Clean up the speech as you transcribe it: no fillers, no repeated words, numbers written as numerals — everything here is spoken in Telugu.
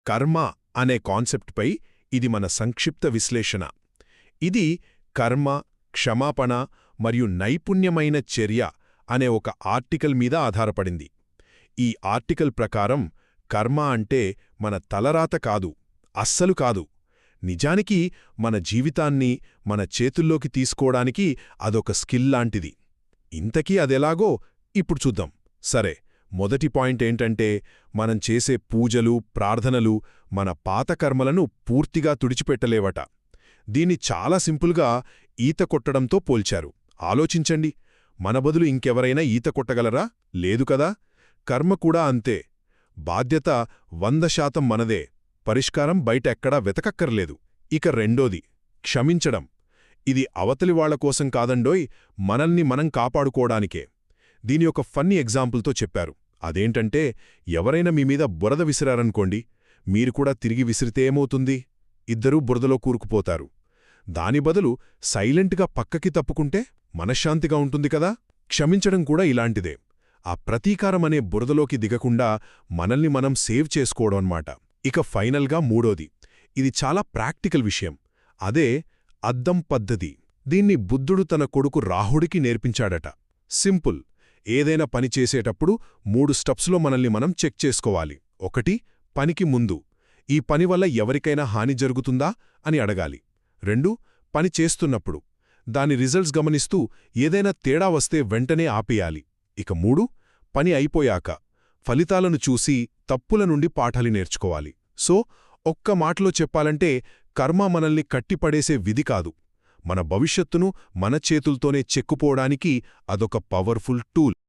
కర్మ అనే కాన్సెప్ట్పై ఇది మన సంక్షిప్త విశ్లేషణ. ఇది కర్మ, క్షమాపణ మరియు నైపుణ్యమైన చర్య అనే ఒక ఆర్టికల్ మీద ఆధారపడింది. ఈ ఆర్టికల్ ప్రకారం కర్మ అంటే మన తలరాత కాదు, అస్సలు కాదు. నిజానికి మన జీవితాన్ని మన చేతుల్లోకి తీసుకోవడానికి అదొక స్కిల్ లాంటిది. ఇంతకీ అదెలాగో ఇప్పుడు చూద్దాం. సరే, మొదటి పాయింట్ ఏంటంటే, మనం చేసే పూజలు, ప్రార్థనలు మన పాత కర్మలను పూర్తిగా తుడిచిపెట్టలేవట. దీన్ని చాలా సింపుల్గా ఈత కొట్టడంతో పోల్చారు. ఆలోచించండి, మన బదులు ఇంకెవరైనా ఈత కొట్టగలరా? లేదు కదా. కర్మ కూడా అంతే. బాధ్యత 100% మనదే, పరిష్కారం బయట ఎక్కడా వెతకక్కర్లేదు. ఇక రెండోది, క్షమించడం. ఇది అవతలివాళ్ల కోసం కాదండోయ్, మనల్ని మనం కాపాడుకోవడానికే. దీని ఒక ఫన్నీ ఎగ్జాంపుల్తో చెప్పారు. అదేంటంటే, ఎవరైనా మీమీద బురద విసిరారనుకోండి, మీరు కూడా తిరిగి విసిరితే ఏమవుతుంది? ఇద్దరూ బురదలో కూరుకుపోతారు. దాని బదులు సైలెంట్గా పక్కకి తప్పుకుంటే మనశ్శాంతిగా ఉంటుంది కదా. క్షమించడం కూడా ఇలాంటిదే. ఆ ప్రతీకారమనే బురదలోకి దిగకుండా మనల్ని మనం సేవ్ చేసుకోవడం అన్నమాట. ఇక ఫైనల్గా మూడోది, ఇది చాలా ప్రాక్టికల్ విషయం. అదే అద్దం పద్ధతి. దీన్ని బుద్ధుడు తన కొడుకు రాహుడికి నేర్పించాడట. సింపుల్. ఏదైనా పని చేసేటప్పుడు 3 స్టెప్స్లో మనల్ని మనం చెక్ చేసుకోవాలి. 1. పనికి ముందు, ఈ పని వల్ల ఎవరికైనా హాని జరుగుతుందా అని అడగాలి. 2. పని చేస్తున్నప్పుడు, దాని రిజల్ట్స్ గమనిస్తూ ఏదైనా తేడా వస్తే వెంటనే ఆపేయాలి. ఇక 3. పని అయిపోయాక, ఫలితాలను చూసి తప్పుల నుండి పాఠాలు నేర్చుకోవాలి. సో, ఒక్క మాటలో చెప్పాలంటే, కర్మ మనల్ని కట్టిపడేసే విధి కాదు. మన భవిష్యత్తును మన చేతుల్తోనే చెక్కుపోవడానికి అదొక పవర్ఫుల్ టూల్.